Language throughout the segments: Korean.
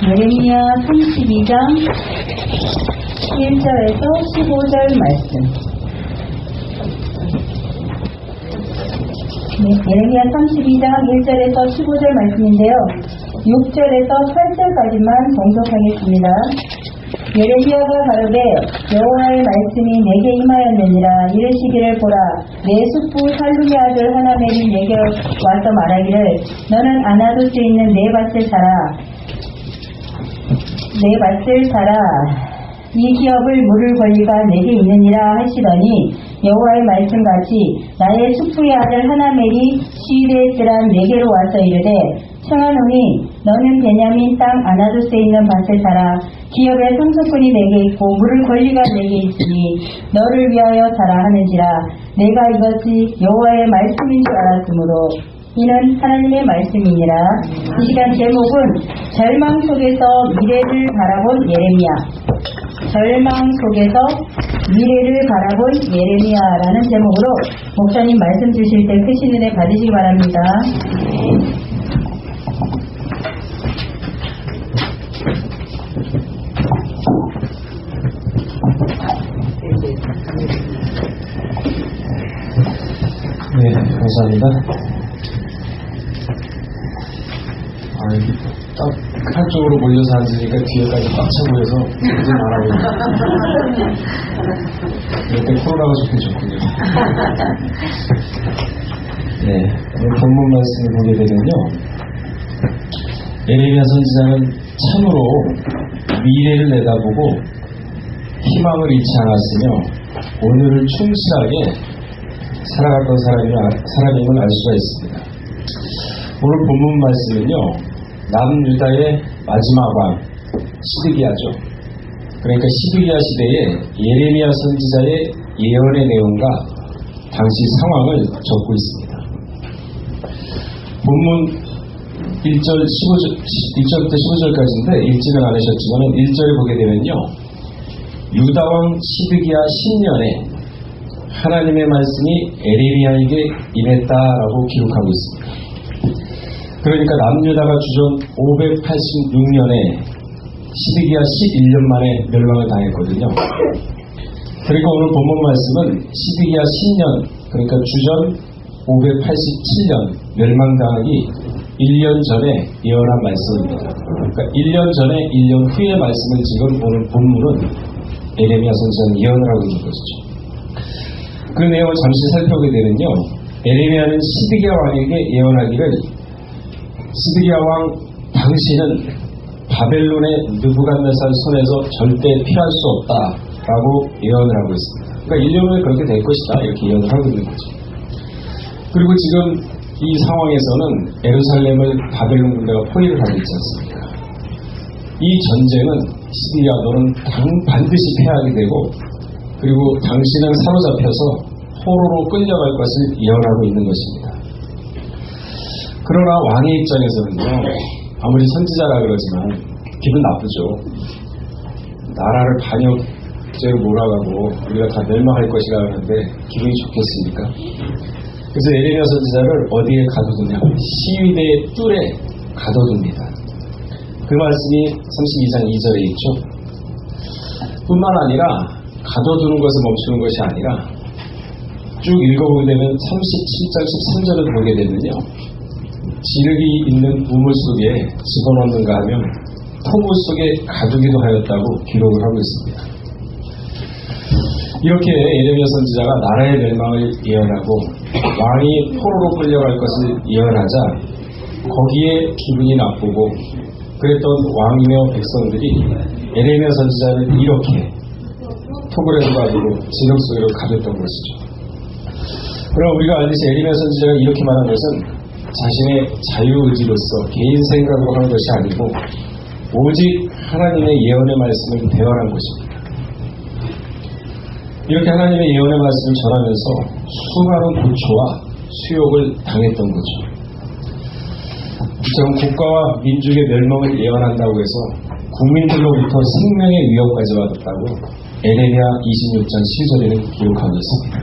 예레미야 32장 1절에서 15절 말씀. 예레미야 32장 1절에서 15절 말씀인데요. 6절에서 8절까지만 봉독하겠습니다. 예레미야가 가로되 여호와의 말씀이 내게 임하였느니라. 이르시기를 보라, 내 숙부 살룸의 아들 하나멜이 내게 와서 말하기를 너는 아나돗에 있는 내 밭을 사라. 이 기업을 물을 권리가 내게 있느니라 하시더니 여호와의 말씀같이 나의 숙부의 아들 하나멜이 시드에스란 내게로 와서 이르되 청하노니 너는 베냐민 땅 아나돗에 있는 밭을 사라. 기업의 상속권이 내게 있고 물을 권리가 내게 있으니 너를 위하여 사라 하는지라. 내가 이것이 여호와의 말씀인 줄 알았으므로 이는 하나님의 말씀이니라. 이 시간 제목은 절망 속에서 미래를 바라본 예레미야. 절망 속에서 미래를 바라본 예레미야라는 제목으로 목사님 말씀 주실 때 크신 은혜 받으시기 바랍니다. 네, 감사합니다. 딱 한쪽으로 몰려서 앉으니까 뒤에까지 꽉 차 보여서 이제 말하고 있네요. 이럴 때 코로나가 좋긴 좋군요. 네, 오늘 본문 말씀을 보게 되면요, 예레미야 선지자는 참으로 미래를 내다보고 희망을 잃지 않았으며 오늘을 충실하게 살아갔던 사람임을 알 수가 있습니다. 오늘 본문 말씀은요, 남유다의 마지막 왕 시드기야죠. 그러니까 시드기야 시대에 예레미야 선지자의 예언의 내용과 당시 상황을 적고 있습니다. 본문 1절부터 15절까지인데 읽지는 않으셨지만 1절에 보게 되면요, 유다왕 시드기야 10년에 하나님의 말씀이 예레미야에게 임했다라고 기록하고 있습니다. 그러니까 남유다가 주전 586년에 시드기야 11년 만에 멸망을 당했거든요. 그러니까 오늘 본문 말씀은 시드기야 10년, 그러니까 주전 587년 멸망당하기 1년 전에 예언한 말씀입니다. 그러니까 1년 전에 1년 후의 말씀을 지금 오늘 본문은 예레미야 선지자는 예언을 하고 있는 것이죠. 그 내용을 잠시 살펴보게 되면요, 예레미야는 시드기야 왕에게 예언하기를 시드기야 왕 당신은 바벨론의 느부갓네살 손에서 절대 피할 수 없다라고 예언을 하고 있습니다. 그러니까 1년 후에 그렇게 될 것이다 이렇게 예언을 하고 있는 거죠. 그리고 지금 이 상황에서는 예루살렘을 바벨론 군대가 포위를 하고 있지 않습니까? 이 전쟁은 시드기야 너는 반드시 패하게 되고 그리고 당신은 사로잡혀서 포로로 끌려갈 것을 예언하고 있는 것입니다. 그러나 왕의 입장에서는요, 아무리 선지자라 그러지만 기분 나쁘죠. 나라를 반역죄로 몰아가고 우리가 다 멸망할 것이라 하는데 기분이 좋겠습니까? 그래서 예레미야 선지자를 어디에 가둬두냐? 시위대의 뜰에 가둬둡니다. 그 말씀이 32장 2절에 있죠. 뿐만 아니라 가둬두는 것을 멈추는 것이 아니라 쭉 읽어보게 되면 37장 13절을 보게 되면요, 지륵이 있는 우물 속에 집어넣는가 하면 토물 속에 가두기도 하였다고 기록을 하고 있습니다. 이렇게 예레미야 선지자가 나라의 멸망을 예언하고 왕이 포로로 끌려갈 것을 예언하자 거기에 기분이 나쁘고 그랬던 왕이며 백성들이 예레미야 선지자를 이렇게 토굴에서 가지고 지륵 속으로 가뒀던 것이죠. 그럼 우리가 알듯이 예레미야 선지자가 이렇게 말한 것은 자신의 자유의지로서 개인 생각으로 하는 것이 아니고 오직 하나님의 예언의 말씀을 대언한 것입니다. 이렇게 하나님의 예언의 말씀을 전하면서 수많은 고초와 수욕을 당했던 거죠. 지금 국가와 민족의 멸망을 예언한다고 해서 국민들로부터 생명의 위협까지 받았다고 예레미야 26장 10절에는 기록하고 있습니다.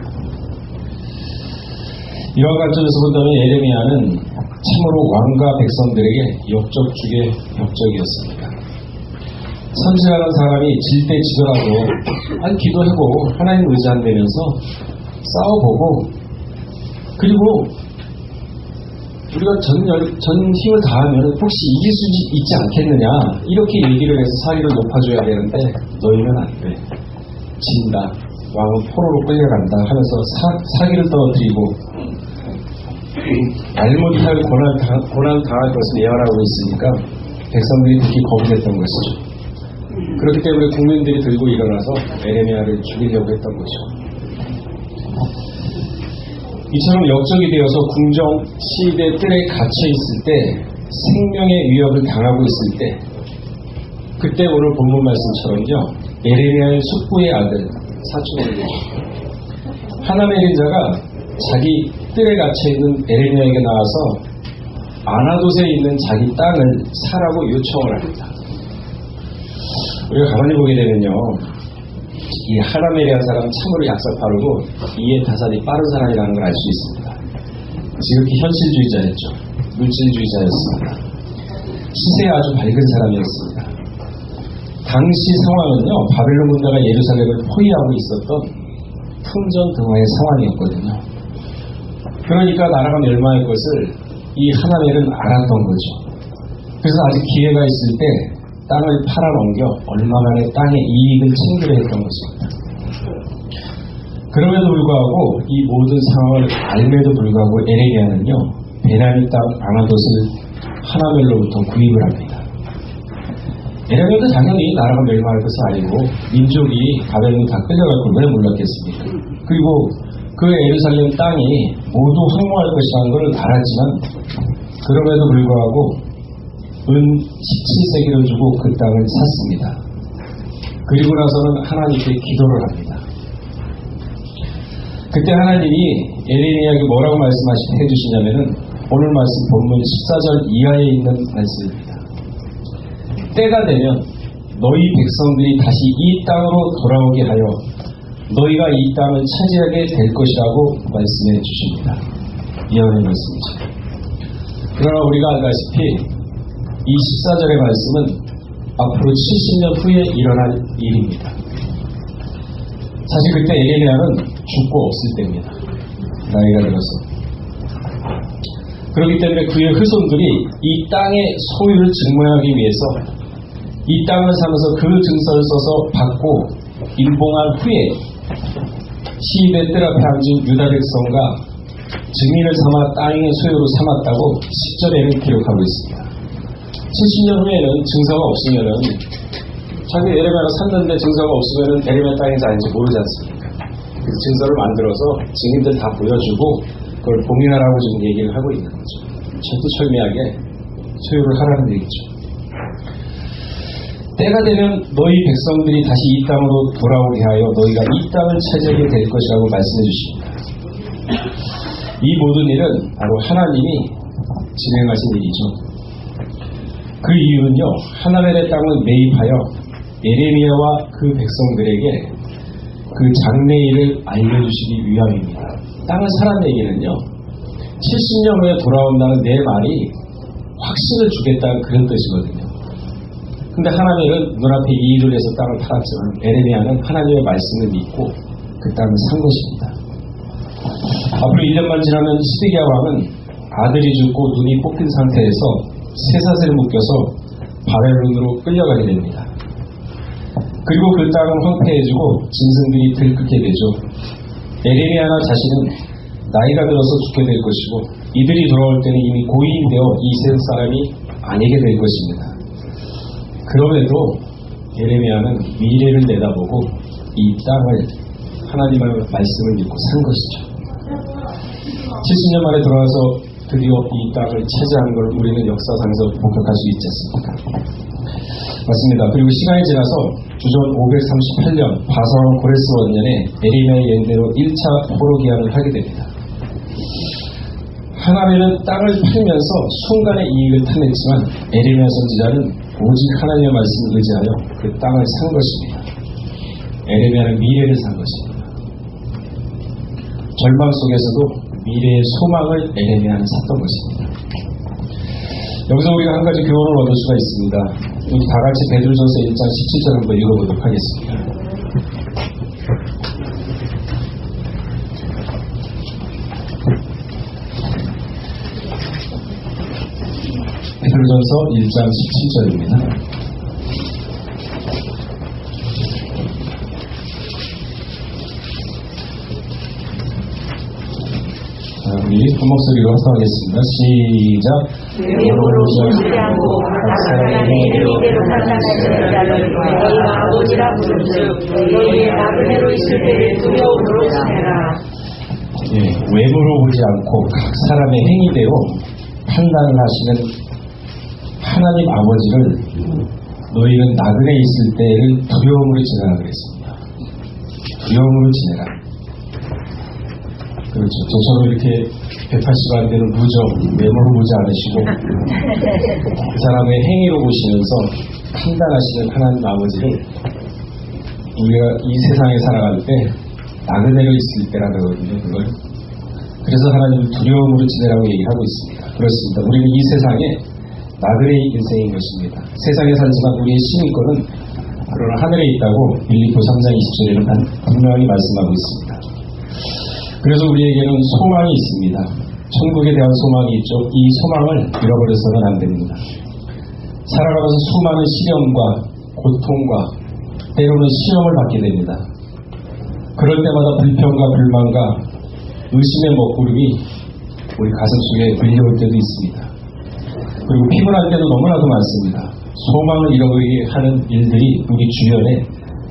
이러한 관점에서 본다면 예레미야는 참으로 왕과 백성들에게 역적 중의 역적이었습니다. 선지자라는 사람이 질때지더라도 기도하고 하나님 의지한다면서 싸워보고, 그리고 우리가 전 힘을 다하면 혹시 이길 수 있지 않겠느냐, 이렇게 얘기를 해서 사기를 높아줘야 되는데 너희는 안 돼, 진다, 왕은 포로로 끌려간다 하면서 사기를 떨어뜨리고 알못할 고난 당할 것을 예언하고 있으니까 백성들이 특히 겁이 됐던 것이죠. 그렇기 때문에 국민들이 들고 일어나서 예레미야를 죽이려고 했던 거죠. 이처럼 역적이 되어서 궁정 시대 뜰에 갇혀 있을 때, 생명의 위협을 당하고 있을 때, 그때 오늘 본문 말씀처럼요, 예레미야의 숙부의 아들 사촌에게 하나님의 자가 자기 뜰에 갇혀 있는 예레미야에게 나와서 아나돗에 있는 자기 땅을 사라고 요청을 합니다. 우리가 가만히 보게 되면요, 이 하나멜이라는 사람은 참으로 약삭빠르고 이해 타산이 빠른 사람이라는 걸 알 수 있습니다. 지극히 현실주의자였죠. 물질주의자였습니다. 시세에 아주 밝은 사람이었습니다. 당시 상황은요, 바벨론 군대가 예루살렘을 포위하고 있었던 풍전등화의 상황이었거든요. 그러니까 나라가 멸망할 것을 이 하나멜은 알았던 거죠. 그래서 아직 기회가 있을 때 땅을 팔아넘겨 얼마만에 땅의 이익을 챙기려 했던 것입니다. 그럼에도 불구하고 이 모든 상황을 알매도 불구하고 예레미야는요, 베냐민 땅 아나돗을 하나멜로부터 구입을 합니다. 예레미야도 당연히 나라가 멸망할 것을 알고 민족이 바벨론 다 끌려갈 걸 왜 몰랐겠습니까? 그리고 그 예루살렘 땅이 모두 황무할 것이라는 걸 알았지만 그럼에도 불구하고 은 17세기를 주고 그 땅을 샀습니다. 그리고 나서는 하나님께 기도를 합니다. 그때 하나님이 예레미야에게 뭐라고 말씀해 주시냐면은 오늘 말씀 본문 14절 이하에 있는 말씀입니다. 때가 되면 너희 백성들이 다시 이 땅으로 돌아오게 하여 너희가 이 땅을 차지하게 될 것이라고 말씀해 주십니다. 이하의 말씀이죠. 그러나 우리가 알다시피 이 14절의 말씀은 앞으로 70년 후에 일어날 일입니다. 사실 그때 예레미야는 죽고 없을 때입니다. 나이가 들어서. 그렇기 때문에 그의 후손들이 이 땅의 소유를 증명하기 위해서 이 땅을 사면서 그 증서를 써서 받고 임봉한 후에 시위대 뜰 앞에 앉은 유다 백성과 증인을 삼아 땅의 소유로 삼았다고 10절에는 기록하고 있습니다. 70년 후에는 증서가 없으면은, 자기 예레미야가 샀는데 증서가 없으면은 예레미야 땅인지 아닌지 모르지 않습니까? 그래서 증서를 만들어서 증인들 다 보여주고 그걸 봉인하라고 지금 얘기를 하고 있는 거죠. 철두철미하게 소유를 하라는 얘기죠. 때가 되면 너희 백성들이 다시 이 땅으로 돌아오게 하여 너희가 이 땅을 차지하게 될 것이라고 말씀해 주십니다. 이 모든 일은 바로 하나님이 진행하신 일이죠. 그 이유는요, 하나멜의 땅을 매입하여 예레미야와 그 백성들에게 그 장래일을 알려주시기 위함입니다. 땅을 사라는 얘기는요, 70년 후에 돌아온다는 내 말이 확신을 주겠다는 그런 뜻이거든요. 근데 하나멜은 눈앞에 이익을 해서 땅을 팔았지만 예레미야는 하나님의 말씀을 믿고 그 땅을 산 것입니다. 앞으로 1년만 지나면 시드기야 왕은 아들이 죽고 눈이 뽑힌 상태에서 쇠사슬에 묶여서 바벨론으로 끌려가게 됩니다. 그리고 그 땅은 황폐해지고 짐승들이 들끓게 되죠. 예레미야나 자신은 나이가 들어서 죽게 될 것이고 이들이 돌아올 때는 이미 고인이 되어 이 세상 사람이 아니게 될 것입니다. 그럼에도 예레미야는 미래를 내다보고 이 땅을 하나님의 말씀을 믿고 산 것이죠. 70년 만에 돌아와서 드디어 이 땅을 차지한 걸 우리는 역사상에서 목격할 수 있지 않습니까? 맞습니다. 그리고 시간이 지나서 주전 538년 바사왕 고레스 원년에 예레미야의 예언대로 1차 포로 기한을 하게 됩니다. 하나멜은 땅을 팔면서 순간의 이익을 탐냈지만 예레미야 선지자는 오직 하나님의 말씀을 의지하여 그 땅을 산 것입니다. 예레미야는 미래를 산 것입니다. 절망 속에서도 미래의 소망을 에레미야는 샀던 것입니다. 여기서 우리가 한 가지 교훈을 얻을 수가 있습니다. 우리 다 같이 베드로전서 1장 17절 한번 읽어보도록 하겠습니다. 베드로전서 1장 17절입니다. 우리 한 목소리로 합성하겠습니다. 시작. 외모로 보지 않고 각 사람의 행위를 이대로 판단하시는 자는 너희가 아버지라 부른즉 너희의 나그네로 있을 때를 두려움으로 지내라. 예, 외모로 보지 않고 각 사람의 행위대로 판단을 하시는 하나님 아버지를 너희는 나그네 있을 때를 두려움으로 지내라 그랬습니다. 두려움으로 지내라. 그렇죠. 저처럼 이렇게 180도 안 되는 무정, 외모로 보지 않으시고 그 사람의 행위로 보시면서 판단하시는 하나님 아버지를 우리가 이 세상에 살아갈 때 나그네로 있을 때라 그러거든요. 그걸. 그래서 하나님은 두려움으로 지내라고 얘기하고 있습니다. 그렇습니다. 우리는 이 세상에 나그네의 인생인 것입니다. 세상에 살지만 우리의 신인권은 그러나 하늘에 있다고 빌립보 3장 20절에는 분명히 말씀하고 있습니다. 그래서 우리에게는 소망이 있습니다. 천국에 대한 소망이 있죠. 이 소망을 잃어버려서는 안 됩니다. 살아가면서 수많은 시련과 고통과 때로는 시험을 받게 됩니다. 그럴 때마다 불평과 불만과 의심의 먹구름이 우리 가슴 속에 밀려올 때도 있습니다. 그리고 피곤할 때도 너무나도 많습니다. 소망을 잃어버리게 하는 일들이 우리 주변에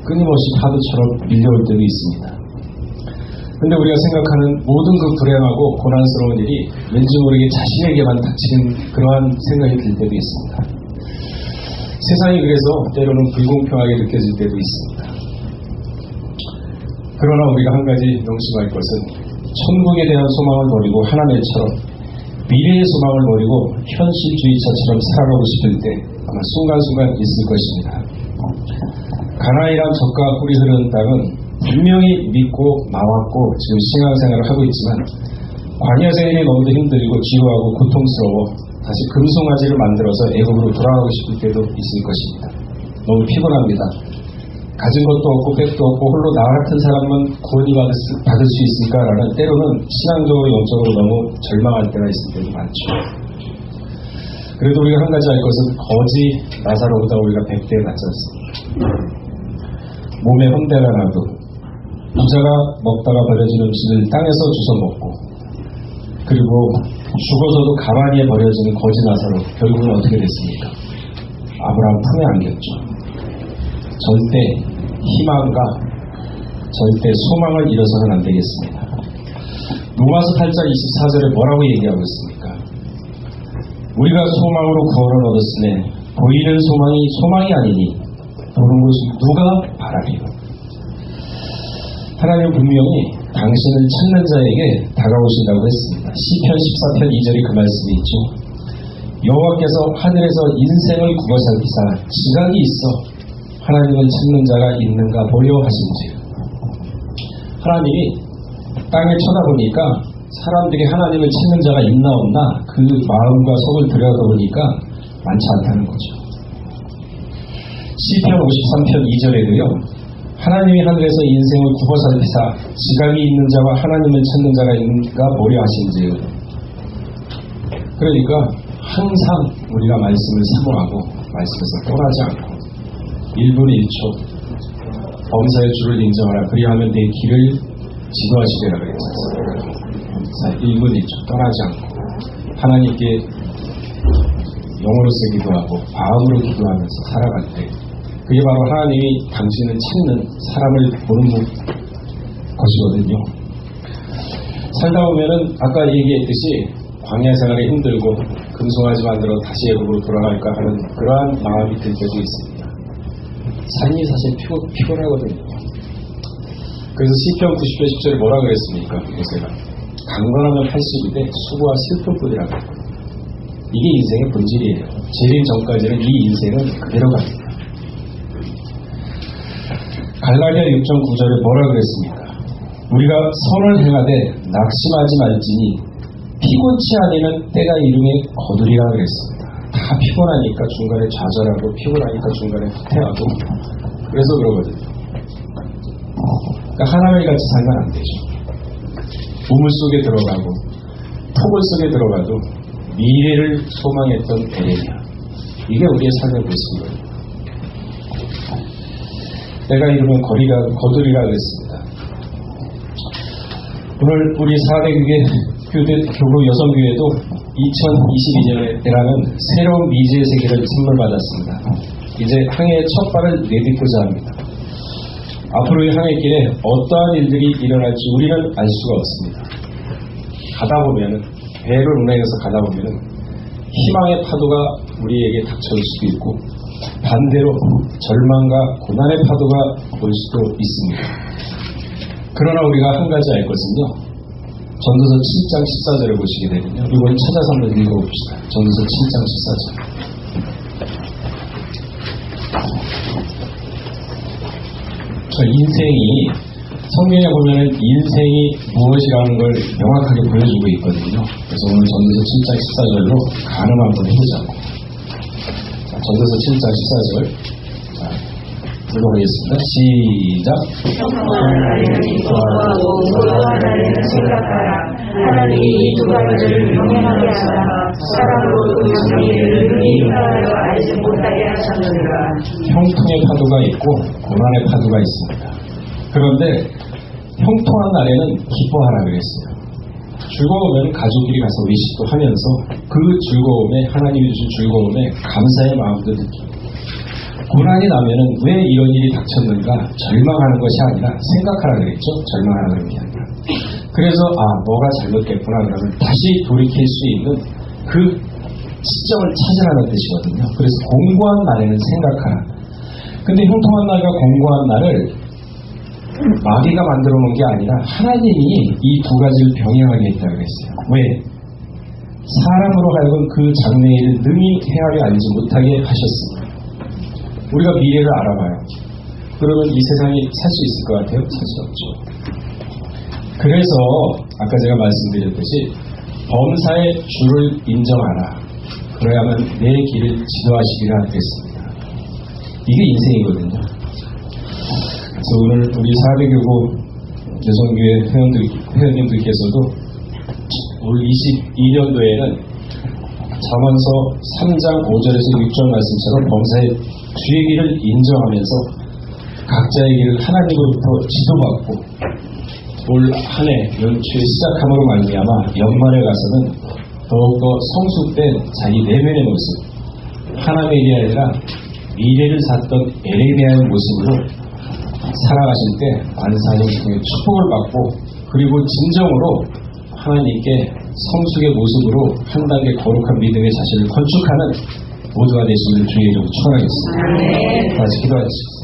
끊임없이 파도처럼 밀려올 때도 있습니다. 근데 우리가 생각하는 모든 그 불행하고 고난스러운 일이 왠지 모르게 자신에게만 닥치는 그러한 생각이 들 때도 있습니다. 세상이 그래서 때로는 불공평하게 느껴질 때도 있습니다. 그러나 우리가 한 가지 명심할 것은 천국에 대한 소망을 버리고 하나님처럼 미래의 소망을 버리고 현실주의자처럼 살아가고 싶을 때 아마 순간순간 있을 것입니다. 가나안이란 젖과 꿀이 흐르는 땅은 분명히 믿고 나왔고 지금 신앙생활을 하고 있지만 광야 생활이 너무도 힘들고 지루하고 고통스러워 다시 금송아지를 만들어서 애굽으로 돌아가고 싶을 때도 있을 것입니다. 너무 피곤합니다. 가진 것도 없고 백도 없고 홀로 나 같은 사람은 구원이 받을 수 있을까라는 때로는 신앙적으로 영적으로 너무 절망할 때가 있을 때도 많죠. 그래도 우리가 한 가지 알 것은 거지 나사로보다 우리가 100배 낫지 않습니다. 몸에 혼대가 나도 부자가 먹다가 버려진 음식을 땅에서 주워 먹고 그리고 죽어서도 가만히에 버려지는 거지 나사로 결국은 어떻게 됐습니까? 아브라함 품에 안겼죠. 절대 희망과 절대 소망을 잃어서는 안 되겠습니다. 로마서 8장 24절에 뭐라고 얘기하고 있습니까? 우리가 소망으로 구원을 얻었으니 보이는 소망이 소망이 아니니 보는 것을 누가 바라리요. 하나님은 분명히 당신을 찾는 자에게 다가오신다고 했습니다. 시편 14편 2절이 그 말씀이 있죠. 여호와께서 하늘에서 인생을 굽어살피사 지각이 있어 하나님을 찾는 자가 있는가 보려 하신지. 하나님이 땅을 쳐다보니까 사람들이 하나님을 찾는 자가 있나 없나 그 마음과 속을 들여다보니까 많지 않다는 거죠. 시편 53편 2절에도요. 하나님이 하늘에서 인생을 굽어살피사 지각이 있는 자와 하나님을 찾는 자가 있는가 보려 하신지요. 그러니까 항상 우리가 말씀을 사모하고 말씀에서 떠나지 않고 1분 1초 범사의 주를 인정하라 그리하면 내 길을 지도하시리라 그랬습니다. 1분 1초 떠나지 않고 하나님께 영으로서 기도하고 마음으로 기도하면서 살아갈 때 그게 바로 하나님이 당신을 찾는 사람을 보는 것이거든요. 살다 보면은 아까 얘기했듯이 광야 생활이 힘들고 금송아지 만들어 다시 애굽으로 돌아갈까 하는 그러한 마음이 들 때도 있습니다. 삶이 사실 피곤하거든요. 그래서 시편 90편 10절에 뭐라 그랬습니까? 모세가 강건하면 80인데 수고와 슬픔뿐이라고 했거든요. 이게 인생의 본질이에요. 재림 전까지는 이 인생은 그대로 갑니다. 갈라디아 6장 9절에 뭐라 그랬습니까? 우리가 선을 행하되 낙심하지 말지니 피곤치 아니면 때가 이르매 거두리라 그랬습니다. 다 피곤하니까 중간에 좌절하고 피곤하니까 중간에 후퇴하고 그래서 그러거든요. 그러니까 하나님 같이 살면 안 되죠. 우물 속에 들어가고 토굴 속에 들어가도 미래를 소망했던 에레미야. 이게 우리의 삶의 모습이거든요. 때가 이르면 거두리라 그랬습니다. 오늘 우리 4대 교구 여성교회도 2022년에라는 새로운 미지의 세계를 선물 받았습니다. 이제 항해의 첫 발을 내딛고자 합니다. 앞으로의 항해길에 어떠한 일들이 일어날지 우리는 알 수가 없습니다. 가다 보면은 배를 운행해서 가다 보면은 희망의 파도가 우리에게 닥쳐올 수도 있고 반대로 절망과 고난의 파도가 올 수도 있습니다. 그러나 우리가 한 가지 알 것은요. 전도서 7장 14절을 보시게 되면요. 이걸 찾아서 한번 읽어봅시다. 전도서 7장 14절. 인생이 성경에 보면은 인생이 무엇이라는 걸 명확하게 보여주고 있거든요. 그래서 오늘 전도서 7장 14절로 가늠 한번 해보자고. 전도서 7장 14절. 불러보겠습니다. 시작. 평안하리는 기뻐하고 불안하리는 생각하라. 하나님이 이 두 가지를 병행하게 하사 사람으로 그 정의를 미인하여 알지 못하게 하셨느니라. 형통의 파도가 있고 고난의 파도가 있습니다. 그런데 형통한 날에는 기뻐하라 그랬어요. 즐거우면 가족끼리 가서 외식도 하면서 그 즐거움에 하나님이 주신 즐거움에 감사의 마음도 느끼고 고난이 나면은 왜 이런 일이 닥쳤는가 절망하는 것이 아니라 생각하라 그랬죠. 절망하라 그런 게 아니라. 그래서 뭐가 잘못됐구나 그러면 다시 돌이킬 수 있는 그 시점을 찾으라는 뜻이거든요. 그래서 공고한 날에는 생각하라. 근데 형통한 날과 공고한 날을 마귀가 만들어 놓은 게 아니라 하나님이 이 두 가지를 병행하게 했다고 그랬어요. 왜? 사람으로 하여금 그 장래의 일을 능히 헤아려 알지 못하게 하셨습니다. 우리가 미래를 알아봐요. 그러면 이 세상이 살 수 있을 것 같아요? 살 수 없죠. 그래서 아까 제가 말씀드렸듯이 범사의 주를 인정하라. 그래야만 내 길을 지도하시기라 했습니다. 이게 인생이거든요. 그래서 오늘 우리 4대교구 여성교회 회원님들께서도 올 22년도에는 잠언서 3장 5절에서 6절 말씀처럼 범사의 주의 길을 인정하면서 각자의 길을 하나님으로부터 지도받고 올 한 해 연초의 시작함으로 말미암아 연말에 가서는 더욱더 성숙된 자기 내면의 모습 하나님의 일이 아니라 미래를 샀던 에레미야의 모습으로 살아가실 때 만사형통의 축복을 받고 그리고 진정으로 하나님께 성숙의 모습으로 한 단계 거룩한 믿음의 자신을 건축하는 모두가 되시기를 주의 이름으로 축원하겠습니다. 다시 기도하겠습니다.